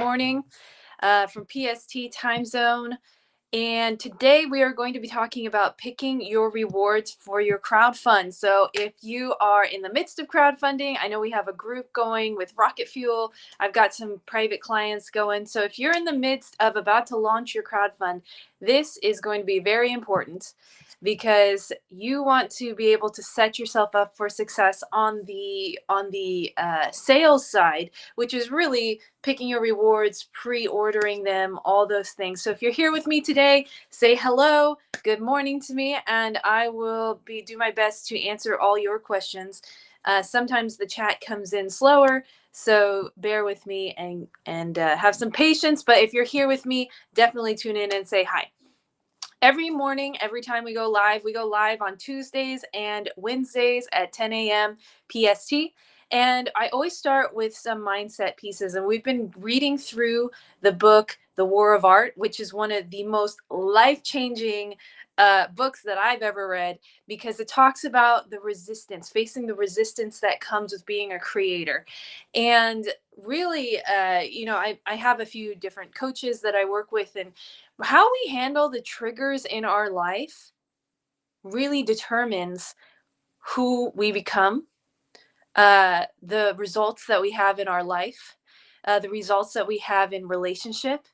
morning from PST time zone. And today we are going to be talking about picking your rewards for your crowdfund. So if you are in the midst of crowdfunding, I know we have a group going with Rocket Fuel. I've got some private clients going. So if you're in the midst of about to launch your crowdfund, this is going to be very important because you want to be able to set yourself up for success on the sales side, which is really picking your rewards, pre-ordering them, all those things. So if you're here with me today, say hello, good morning to me, and I will do my best to answer all your questions. Sometimes the chat comes in slower, so bear with me and have some patience. But if you're here with me, definitely tune in and say hi. Every morning, every time we go live on Tuesdays and Wednesdays at 10 a.m. PST. And I always start with some mindset pieces. And we've been reading through the book, The War of Art, which is one of the most life-changing books that I've ever read, because it talks about the resistance, facing the resistance that comes with being a creator. And really, I have a few different coaches that I work with, and how we handle the triggers in our life really determines who we become, the results that we have in our life, the results that we have in relationship,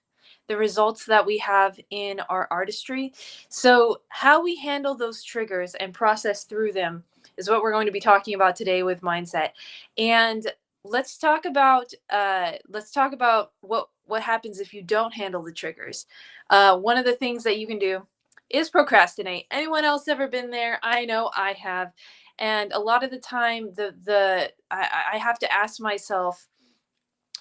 the results that we have in our artistry. So how we handle those triggers and process through them is what we're going to be talking about today with mindset. And let's talk about what happens if you don't handle the triggers. One of the things that you can do is procrastinate. Anyone else ever been there? I know I have. And a lot of the time, I have to ask myself,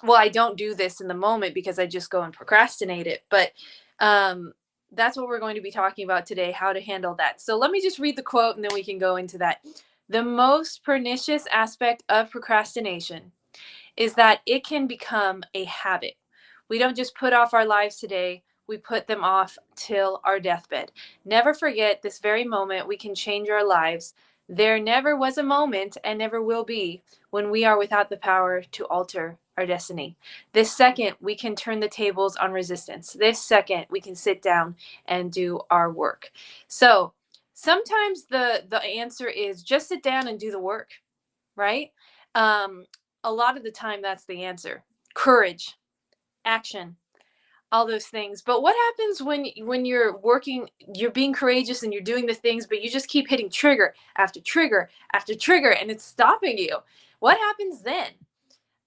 well, I don't do this in the moment because I just go and procrastinate it. But that's what we're going to be talking about today, how to handle that. So let me just read the quote and then we can go into that. The most pernicious aspect of procrastination is that it can become a habit. We don't just put off our lives today, we put them off till our deathbed. Never forget this very moment we can change our lives. There never was a moment, and never will be, when we are without the power to alter our destiny. This second, we can turn the tables on resistance. This second, we can sit down and do our work. So sometimes the answer is just sit down and do the work, right? A lot of the time, that's the answer. Courage, action, all those things. But what happens when you're working, you're being courageous and you're doing the things, but you just keep hitting trigger after trigger after trigger and it's stopping you? What happens then?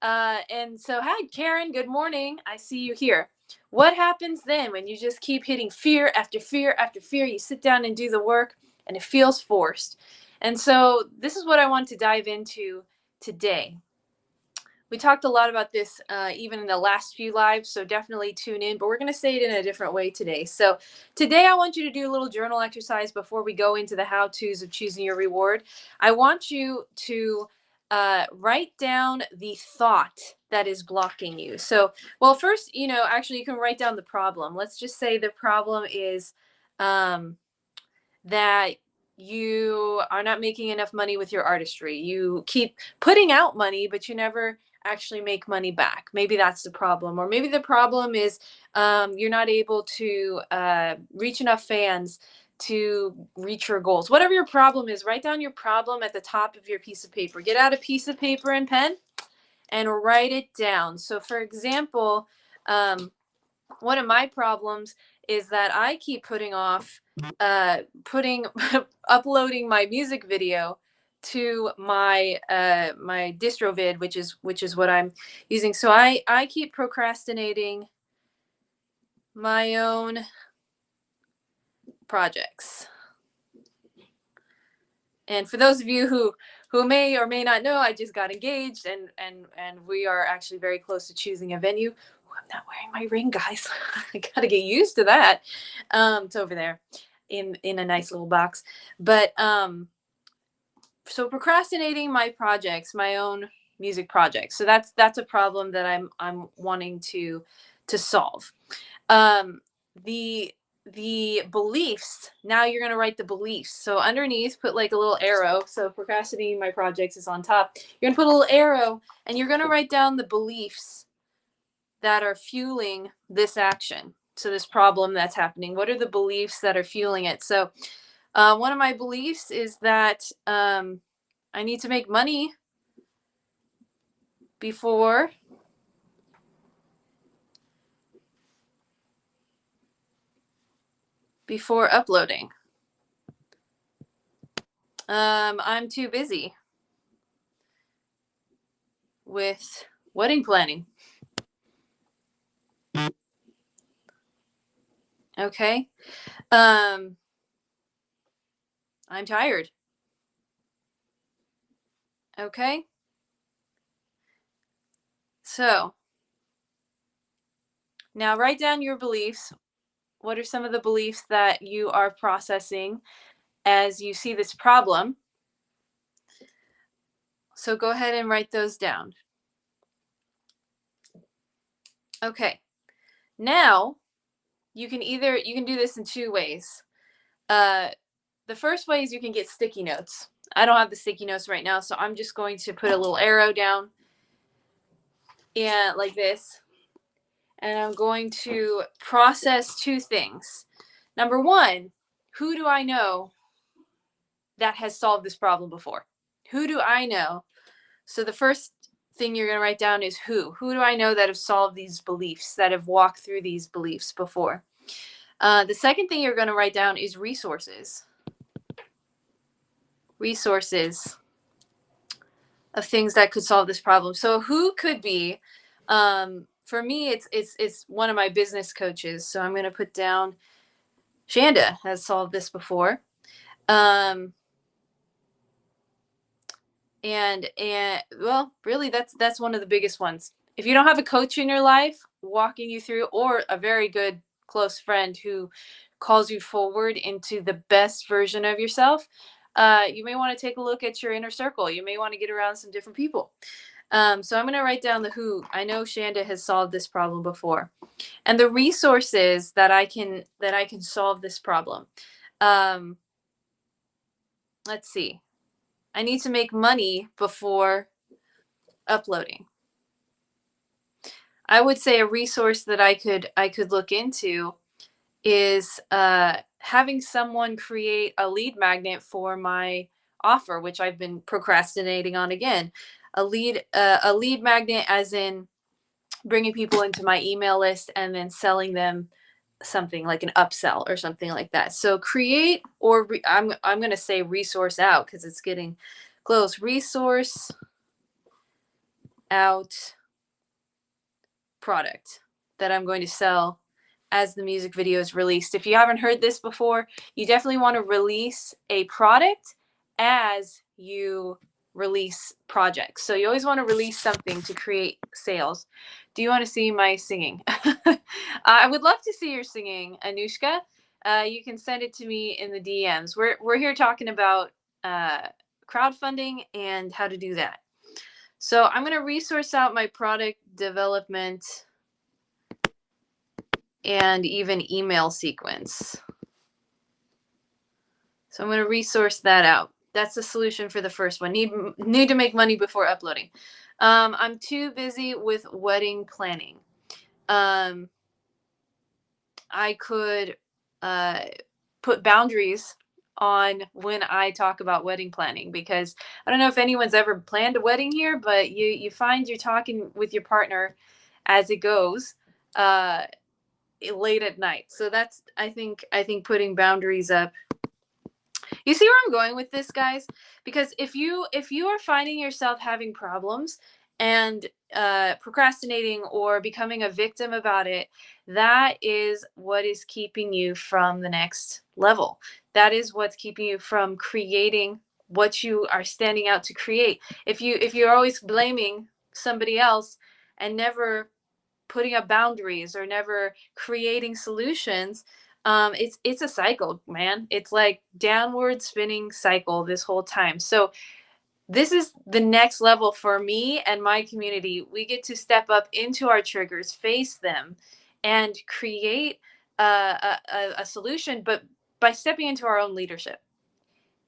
And so, hi, Karen, good morning. I see you here. What happens then when you just keep hitting fear after fear after fear? You sit down and do the work and it feels forced. And so this is what I want to dive into today. We talked a lot about this even in the last few lives, so definitely tune in, but we're going to say it in a different way today. So today I want you to do a little journal exercise before we go into the how-tos of choosing your reward. I want you to write down the thought that is blocking you. So, well, first, actually you can write down the problem. Let's just say the problem is that you are not making enough money with your artistry. You keep putting out money, but you never actually make money back. Maybe that's the problem. Or maybe the problem is you're not able to reach enough fans to reach your goals. Whatever your problem is, write down your problem at the top of your piece of paper. Get out a piece of paper and pen and write it down. So for example, one of my problems is that I keep putting off uploading my music video to my my DistroVid, which is what I'm using. So I keep procrastinating my own projects. And for those of you who may or may not know, I just got engaged and we are actually very close to choosing a venue. Ooh, I'm not wearing my ring, guys. I gotta get used to that. It's over there in a nice little box. But so procrastinating my projects, my own music projects. So that's a problem that I'm wanting to solve. The beliefs, now you're going to write the beliefs. So underneath, put like a little arrow. So procrastinating my projects is on top. You're going to put a little arrow and you're going to write down the beliefs that are fueling this action? So this problem that's happening, what are the beliefs that are fueling it? So one of my beliefs is that I need to make money before uploading. I'm too busy with wedding planning. Okay. I'm tired. Okay. So now write down your beliefs. What are some of the beliefs that you are processing as you see this problem? So go ahead and write those down. Okay. Now you can do this in two ways. The first way is you can get sticky notes. I don't have the sticky notes right now, so I'm just going to put a little arrow down and like this. And I'm going to process two things. Number one, who do I know that has solved this problem before? Who do I know? So the first thing you're going to write down is who. Who do I know that have solved these beliefs, that have walked through these beliefs before? The second thing you're going to write down is resources. Resources of things that could solve this problem. So who could be? For me, it's one of my business coaches. So I'm going to put down Shanda has solved this before. And well, really, that's one of the biggest ones. If you don't have a coach in your life walking you through, or a very good close friend who calls you forward into the best version of yourself, you may want to take a look at your inner circle. You may want to get around some different people. So I'm going to write down the who. I know Shanda has solved this problem before, and the resources that I can solve this problem. Let's see. I need to make money before uploading. I would say a resource that I could look into is having someone create a lead magnet for my offer, which I've been procrastinating on again. A lead magnet, as in bringing people into my email list and then selling them something like an upsell or something like that. So create, or I'm going to say resource out because it's getting close. Resource out product that I'm going to sell as the music video is released. If you haven't heard this before, you definitely want to release a product as you release projects. So you always want to release something to create sales. Do you want to see my singing? I would love to see your singing, Anushka. You can send it to me in the DMs. We're here talking about crowdfunding and how to do that. So I'm going to resource out my product development and even email sequence. So I'm going to resource that out. That's the solution for the first one. Need to make money before uploading. I'm too busy with wedding planning. I could put boundaries on when I talk about wedding planning, because I don't know if anyone's ever planned a wedding here, but you find you're talking with your partner as it goes late at night. So that's, I think putting boundaries up. You see where I'm going with this, guys? Because if you are finding yourself having problems and procrastinating or becoming a victim about it, that is what is keeping you from the next level. That is what's keeping you from creating what you are standing out to create. If you're always blaming somebody else and never putting up boundaries or never creating solutions, it's a cycle, man. It's like downward spinning cycle this whole time. So this is the next level for me and my community. We get to step up into our triggers, face them, and create a solution, but by stepping into our own leadership.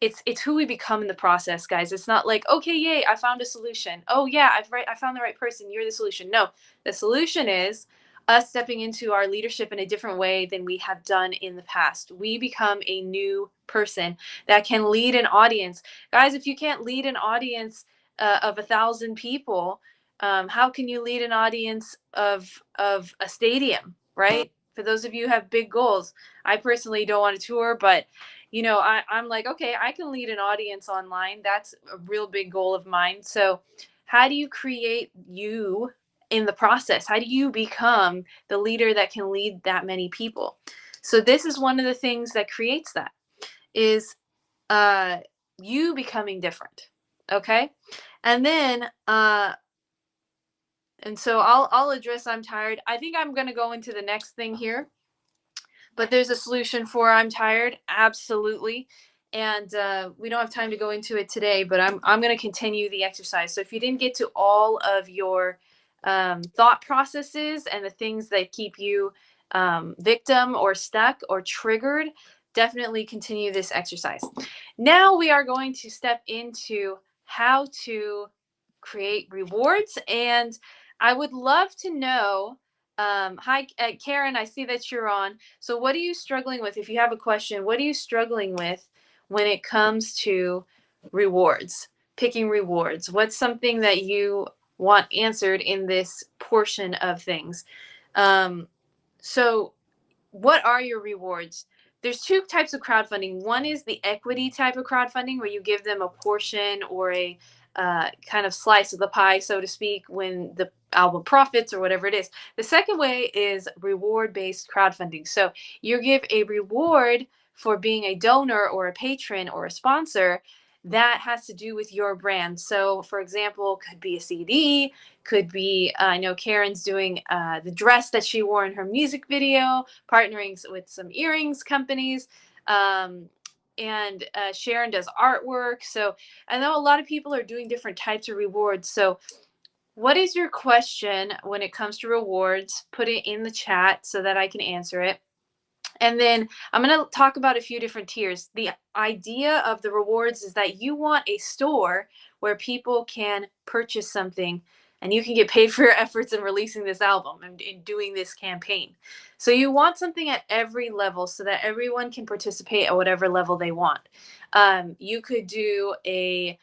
it's who we become in the process, guys. It's not like, okay, yay, I found a solution. Oh yeah, I found the right person. You're the solution. No, the solution is us stepping into our leadership in a different way than we have done in the past. We become a new person that can lead an audience. Guys, if you can't lead an audience of 1,000 people, how can you lead an audience of a stadium, right? For those of you who have big goals, I personally don't want to tour, but I'm like, okay, I can lead an audience online. That's a real big goal of mine. So, how do you create you in the process? How do you become the leader that can lead that many people? So, this is one of the things that creates that is uh, you becoming different. Okay, and then and so I'll address I'm tired. I think I'm gonna go into the next thing here, but there's a solution for I'm tired, absolutely. And we don't have time to go into it today, but I'm going to continue the exercise. So if you didn't get to all of your thought processes and the things that keep you victim or stuck or triggered, definitely continue this exercise. Now we are going to step into how to create rewards, and I would love to know. Hi, Karen, I see that you're on. So, what are you struggling with? If you have a question, what are you struggling with when it comes to rewards, picking rewards? What's something that you want answered in this portion of things? So, what are your rewards? There's two types of crowdfunding. One is the equity type of crowdfunding, where you give them a portion or a kind of slice of the pie, so to speak, when the album profits or whatever it is. The second way is reward based crowdfunding. So you give a reward for being a donor or a patron or a sponsor that has to do with your brand. So, for example, could be a CD, could be, I know Karen's doing the dress that she wore in her music video, partnering with some earrings companies. And Sharon does artwork. So I know a lot of people are doing different types of rewards. So, what is your question when it comes to rewards? Put it in the chat so that I can answer it. And then I'm going to talk about a few different tiers. The idea of the rewards is that you want a store where people can purchase something and you can get paid for your efforts in releasing this album and in doing this campaign. So you want something at every level so that everyone can participate at whatever level they want. You could do a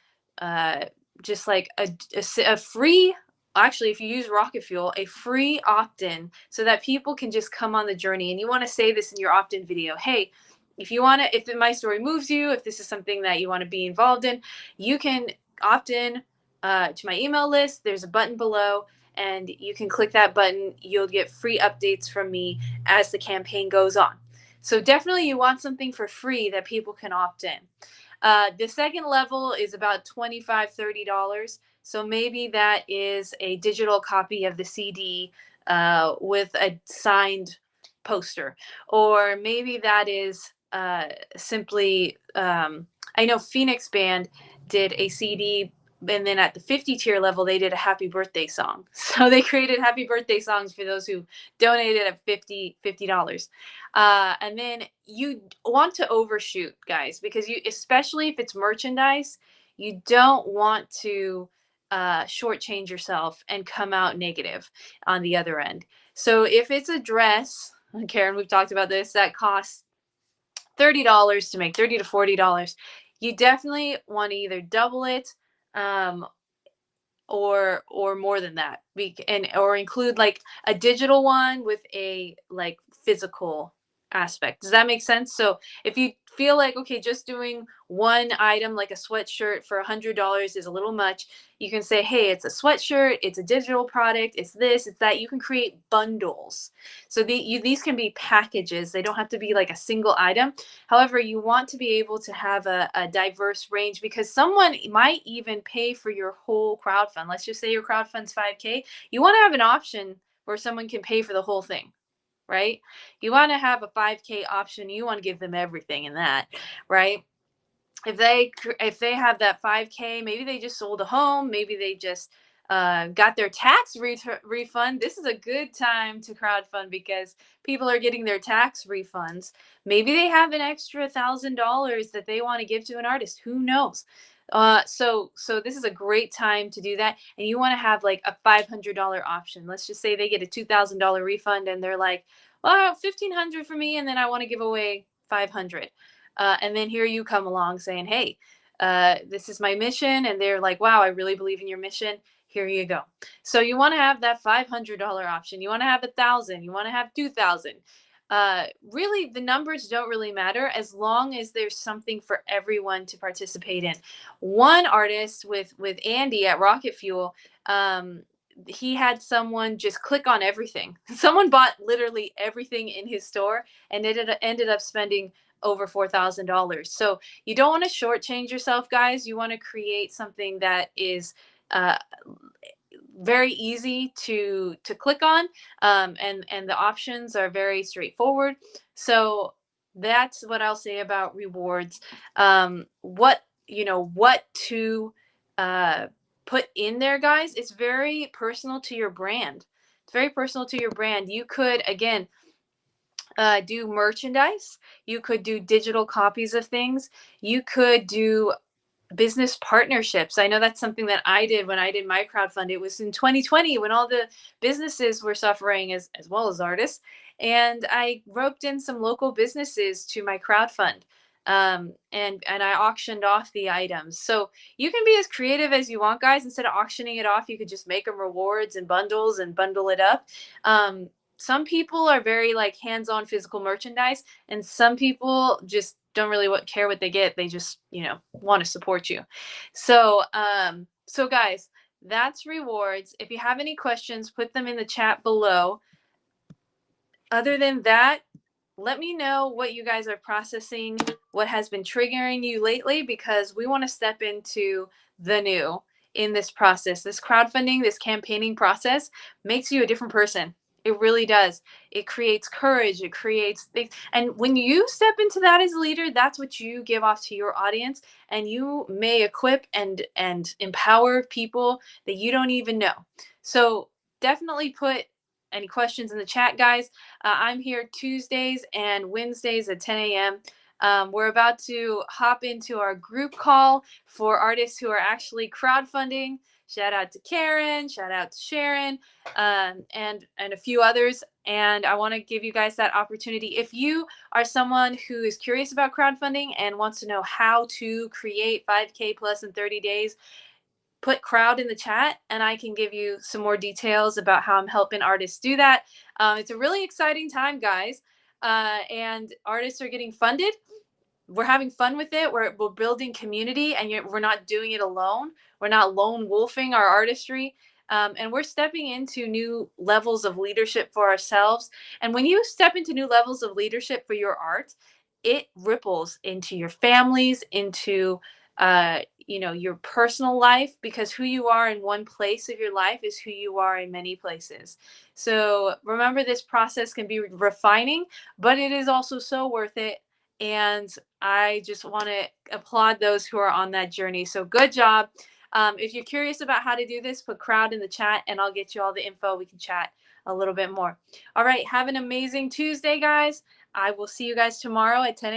just like a free, actually, if you use rocket fuel, a free opt-in so that people can just come on the journey. And you want to say this in your opt-in video. Hey, if you want to, if my story moves you, if this is something that you want to be involved in, you can opt in to my email list. There's a button below and you can click that button. You'll get free updates from me as the campaign goes on. So definitely you want something for free that people can opt in. The second level is about $25, $30. So maybe that is a digital copy of the CD with a signed poster. Or maybe that is simply, I know Phoenix Band did a CD, and then at the 50 tier level, they did a happy birthday song. So they created happy birthday songs for those who donated at $50. And then you want to overshoot, guys, because you, especially if it's merchandise, you don't want to shortchange yourself and come out negative on the other end. So if it's a dress, Karen, we've talked about this, that costs $30 to make, $30 to $40. You definitely want to either double it or more than that, or include like a digital one with a like physical aspect. Does that make sense? So if you feel like, okay, just doing one item like a sweatshirt for $100 is a little much, you can say, hey, it's a sweatshirt, it's a digital product, it's this, it's that. You can create bundles. So these can be packages. They don't have to be like a single item. However, you want to be able to have a diverse range, because someone might even pay for your whole crowdfund. Let's just say your crowdfund's 5K. You want to have an option where someone can pay for the whole thing, right? You want to have a 5K option. You want to give them everything in that, right? If they have that 5K, maybe they just sold a home, maybe they just got their tax refund. This is a good time to crowdfund because people are getting their tax refunds. Maybe they have an extra $1,000 that they want to give to an artist. Who knows? So this is a great time to do that. And you want to have like a $500 option. Let's just say they get a $2,000 refund and they're like, well, 1,500 for me, and then I want to give away 500. And then here you come along saying, hey, this is my mission. And they're like, wow, I really believe in your mission. Here you go. So you want to have that $500 option. You want to have 1,000. You want to have 2,000. Really, the numbers don't really matter as long as there's something for everyone to participate in. One artist with Andy at Rocket Fuel, he had someone just click on everything. Someone bought literally everything in his store and it ended up spending over $4,000. So you don't want to shortchange yourself, guys. You want to create something that is very easy to click on, and the options are very straightforward. So that's what I'll say about rewards. What to put in there, guys. It's very personal to your brand. It's very personal to your brand. You could, again, do merchandise. You could do digital copies of things. You could do business partnerships. I know that's something that I did when I did my crowdfund. It was in 2020 when all the businesses were suffering as well as artists. And I roped in some local businesses to my crowdfund. And I auctioned off the items. So you can be as creative as you want, guys. Instead of auctioning it off, you could just make them rewards and bundles and bundle it up. Some people are very like hands-on physical merchandise, and some people just don't really care what they get. They just, want to support you. So, so guys, that's rewards. If you have any questions, put them in the chat below. Other than that, let me know what you guys are processing, what has been triggering you lately, because we want to step into the new in this process. This crowdfunding, this campaigning process makes you a different person. It really does. It creates courage. It creates things. And when you step into that as a leader, that's what you give off to your audience. And you may equip and empower people that you don't even know. So definitely put any questions in the chat, guys. I'm here Tuesdays and Wednesdays at 10 a.m. We're about to hop into our group call for artists who are actually crowdfunding. Shout out to Karen, shout out to Sharon, and a few others. And I want to give you guys that opportunity. If you are someone who is curious about crowdfunding and wants to know how to create 5K plus in 30 days, put crowd in the chat and I can give you some more details about how I'm helping artists do that. It's a really exciting time, guys. And artists are getting funded. We're having fun with it. We're building community, and we're not doing it alone. We're not lone wolfing our artistry. And we're stepping into new levels of leadership for ourselves. And when you step into new levels of leadership for your art, it ripples into your families, into your personal life, because who you are in one place of your life is who you are in many places. So remember, this process can be refining, but it is also so worth it. And I just want to applaud those who are on that journey. So good job. If you're curious about how to do this, put crowd in the chat and I'll get you all the info. We can chat a little bit more. All right. Have an amazing Tuesday, guys. I will see you guys tomorrow at 10 a.m.